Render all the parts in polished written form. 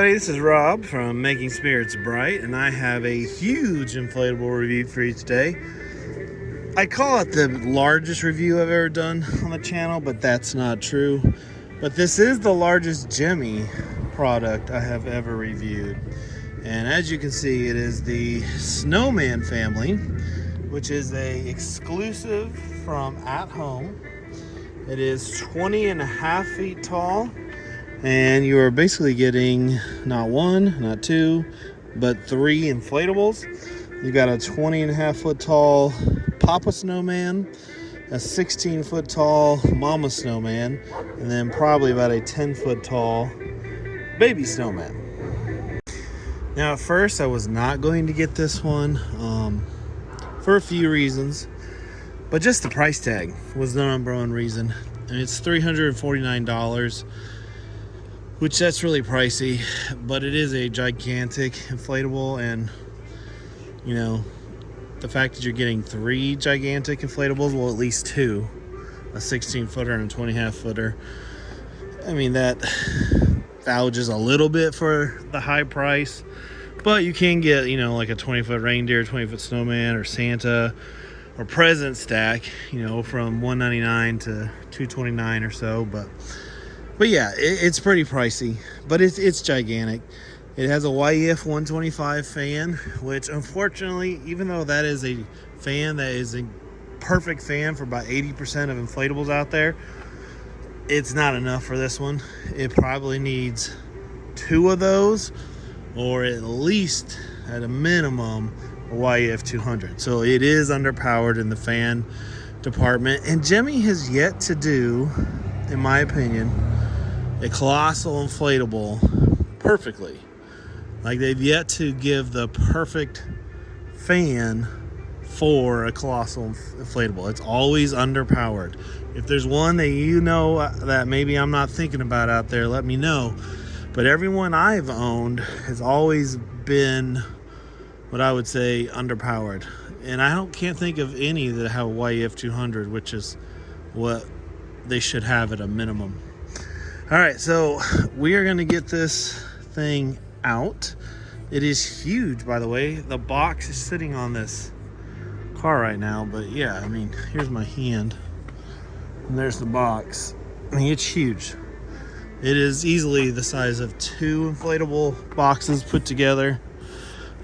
everybody, this is Rob from Making Spirits Bright, and I have a huge inflatable review for you today. I call it the largest review I've ever done on the channel, but that's not true. But this is the largest Gemmy product I have ever reviewed. And as you can see, it is the Snowman Family, which is a exclusive from At Home. It is 20.5 feet tall. And you are basically getting not one, not two, but three inflatables. You got a 20.5 foot tall Papa Snowman, a 16 foot tall Mama Snowman, and then probably about a 10 foot tall Baby Snowman. Now at first I was not going to get this one for a few reasons, but just the price tag was the number one reason. And it's $349. Which that's really pricey, but it is a gigantic inflatable, and you know, the fact that you're getting three gigantic inflatables, well at least two, a 16 footer and a 20.5 footer. I mean, that vouches a little bit for the high price, but you can get, you know, like a 20-foot reindeer, 20-foot snowman, or Santa, or present stack, you know, from $199 to $229 or so, But yeah, it's pretty pricey, but it's gigantic. It has a YEF 125 fan, which unfortunately, even though that is a fan that is a perfect fan for about 80% of inflatables out there, it's not enough for this one. It probably needs two of those, or at least at a minimum a YEF 200. So it is underpowered in the fan department, and Gemmy has yet to do, in my opinion, a colossal inflatable perfectly. Like, they've yet to give the perfect fan for a colossal inflatable. It's always underpowered. If there's one that you know that maybe I'm not thinking about out there, let me know. But everyone I've owned has always been what I would say underpowered. And can't think of any that have a YEF 200, which is what they should have at a minimum. All right, so we are going to get this thing out. It is huge, by the way. The box is sitting on this car right now, but yeah, I mean, here's my hand, and there's the box. I mean, it's huge. It is easily the size of two inflatable boxes put together.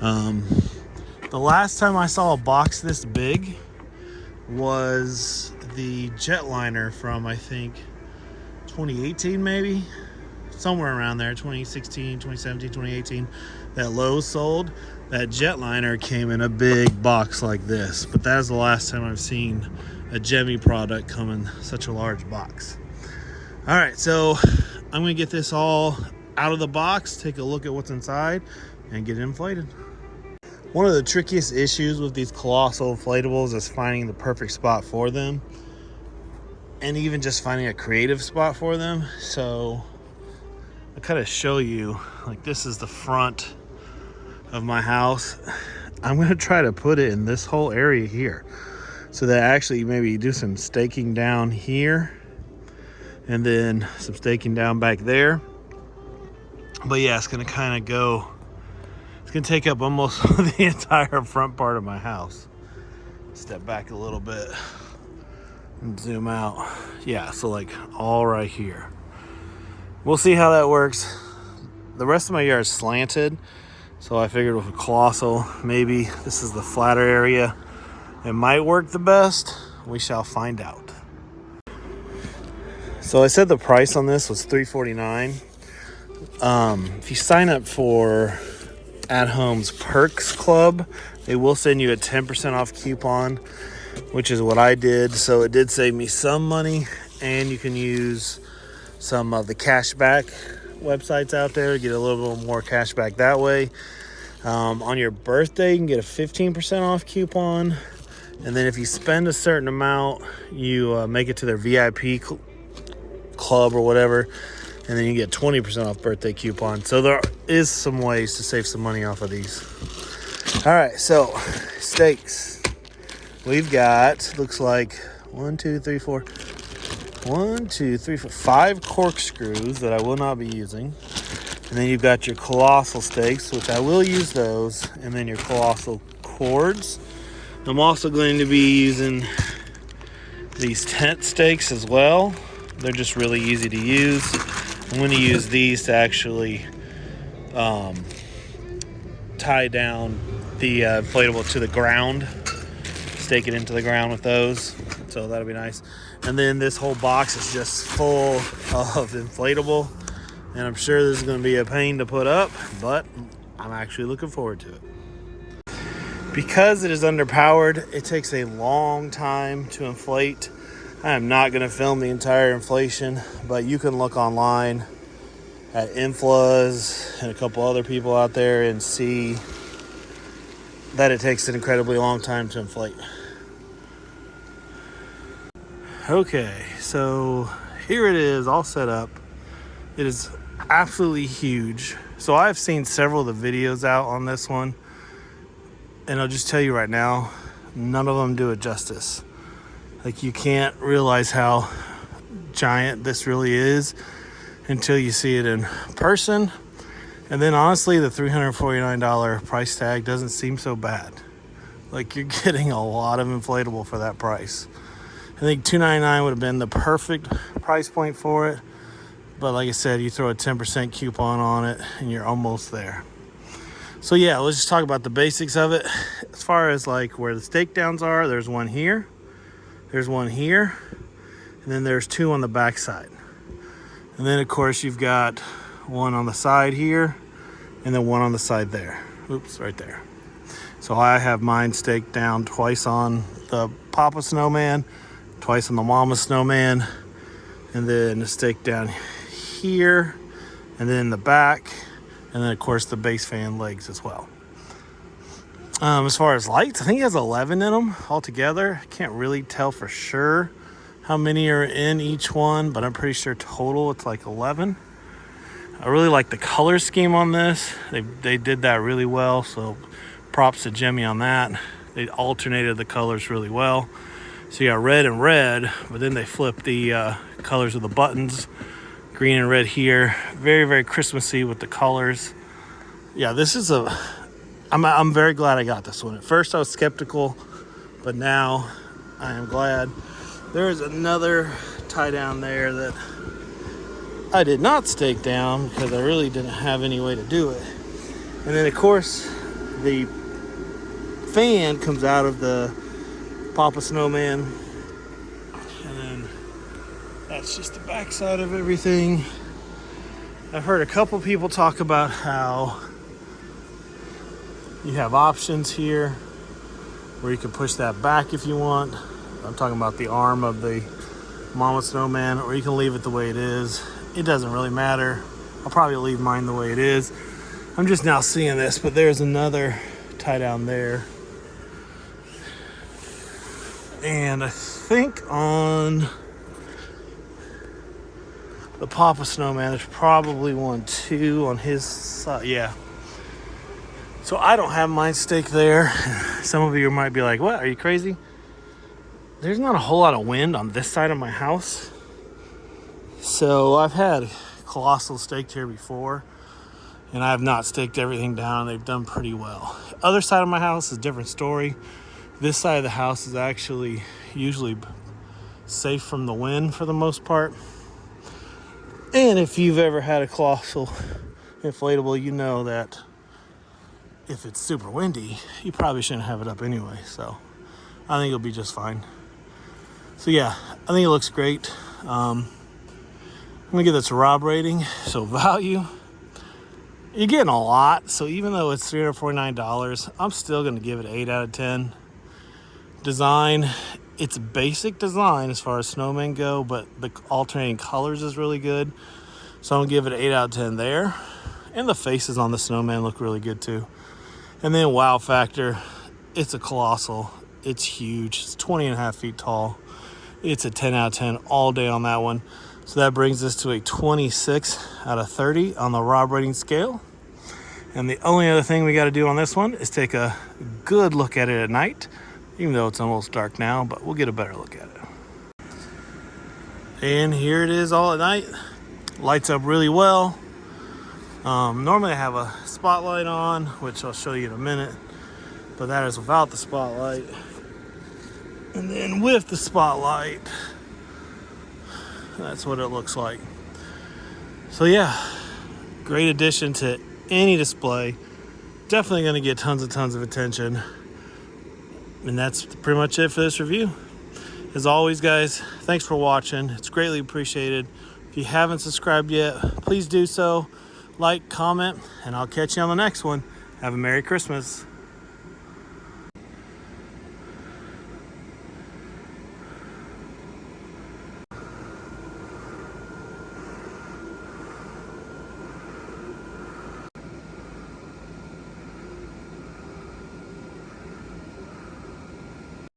The last time I saw a box this big was the jetliner from, I think, 2018 maybe, somewhere around there, 2016, 2017, 2018, that Lowe's sold. That jetliner came in a big box like this, but that is the last time I've seen a Gemmy product come in such a large box. All right, so I'm gonna get this all out of the box, take a look at what's inside, and get it inflated. One of the trickiest issues with these colossal inflatables is finding the perfect spot for them, and even just finding a creative spot for them. So I kind of show you, like, this is the front of my house. I'm going to try to put it in this whole area here, so that actually maybe do some staking down here and then some staking down back there. But yeah, it's going to kind of go, it's going to take up almost the entire front part of my house. Step back a little bit and zoom out. Yeah, so like all right here. We'll see how that works. The rest of my yard is slanted, so I figured with a colossal, maybe this is the flatter area. It might work the best. We shall find out. So I said the price on this was $349. If you sign up for At Home's Perks Club, they will send you a 10% off coupon, which is what I did. So it did save me some money, and you can use some of the cashback websites out there to get a little bit more cash back that way. On your birthday, you can get a 15% off coupon, and then if you spend a certain amount, you make it to their VIP club or whatever, and then you get 20% off birthday coupon. So there is some ways to save some money off of these. All right, so stakes. We've got, looks like 5 corkscrews that I will not be using. And then you've got your colossal stakes, which I will use those, and then your colossal cords. I'm also going to be using these tent stakes as well. They're just really easy to use. I'm going to use these to actually tie down the inflatable to the ground, stake it into the ground with those, so that'll be nice. And then this whole box is just full of inflatable, and I'm sure this is going to be a pain to put up, but I'm actually looking forward to it. Because it is underpowered, it takes a long time to inflate. I am not going to film the entire inflation, but you can look online at Inflas and a couple other people out there and see that it takes an incredibly long time to inflate. Okay, so here it is all set up. It is absolutely huge. So I've seen several of the videos out on this one, and I'll just tell you right now, none of them do it justice. Like, you can't realize how giant this really is until you see it in person. And then honestly, the $349 price tag doesn't seem so bad. Like, you're getting a lot of inflatable for that price. I think $299 would have been the perfect price point for it. But like I said, you throw a 10% coupon on it and you're almost there. So yeah, let's just talk about the basics of it. As far as like where the stake downs are, there's one here, there's one here, and then there's two on the back side. And then of course you've got one on the side here and then one on the side there. Oops, right there. So I have mine staked down twice on the Papa Snowman, twice on the Mama Snowman, and then a stake down here, and then the back, and then of course the base fan legs as well. As far as lights, I think he has 11 in them altogether. I can't really tell for sure how many are in each one, but I'm pretty sure total it's like 11. I really like the color scheme on this. They did that really well, so props to Gemmy on that. They alternated the colors really well. So you got red and red, but then they flipped the colors of the buttons. Green and red here. Very, very Christmassy with the colors. Yeah, this is I'm very glad I got this one. At first I was skeptical, but now I am glad. There is another tie down there that I did not stake down because I really didn't have any way to do it. And then of course the fan comes out of the Papa Snowman, and then that's just the back side of everything. I've heard a couple people talk about how you have options here where you can push that back if you want. I'm talking about the arm of the Mama Snowman, or you can leave it the way it is. It doesn't really matter. I'll probably leave mine the way it is. I'm just now seeing this, but there's another tie down there. And I think on the Papa Snowman, there's probably one too on his side. Yeah. So I don't have mine staked there. Some of you might be like, what? Are you crazy? There's not a whole lot of wind on this side of my house. So I've had Colossal staked here before, and I have not staked everything down. They've done pretty well. Other side of my house is a different story. This side of the house is actually usually safe from the wind for the most part. And if you've ever had a Colossal inflatable, you know that if it's super windy, you probably shouldn't have it up anyway. So I think it'll be just fine. So yeah, I think it looks great. I'm gonna give this a Rob rating. So value, you're getting a lot. So even though it's $349, I'm still gonna give it 8 out of 10. Design, it's basic design as far as snowmen go, but the alternating colors is really good. So I'm gonna give it 8 out of 10 there. And the faces on the snowman look really good too. And then wow factor, it's a Colossal. It's huge. It's 20.5 feet tall. It's a 10 out of 10 all day on that one. So that brings us to a 26 out of 30 on the Rob rating scale. And the only other thing we got to do on this one is take a good look at it at night, even though it's almost dark now, but we'll get a better look at it. And here it is all at night. Lights up really well. Normally I have a spotlight on, which I'll show you in a minute, but that is without the spotlight. And then with the spotlight, that's what it looks like. So yeah, great addition to any display. Definitely going to get tons of attention. And that's pretty much it for this review. As always, guys, thanks for watching. It's greatly appreciated. If you haven't subscribed yet, please do so. Like, comment, and I'll catch you on the next one. Have a Merry Christmas.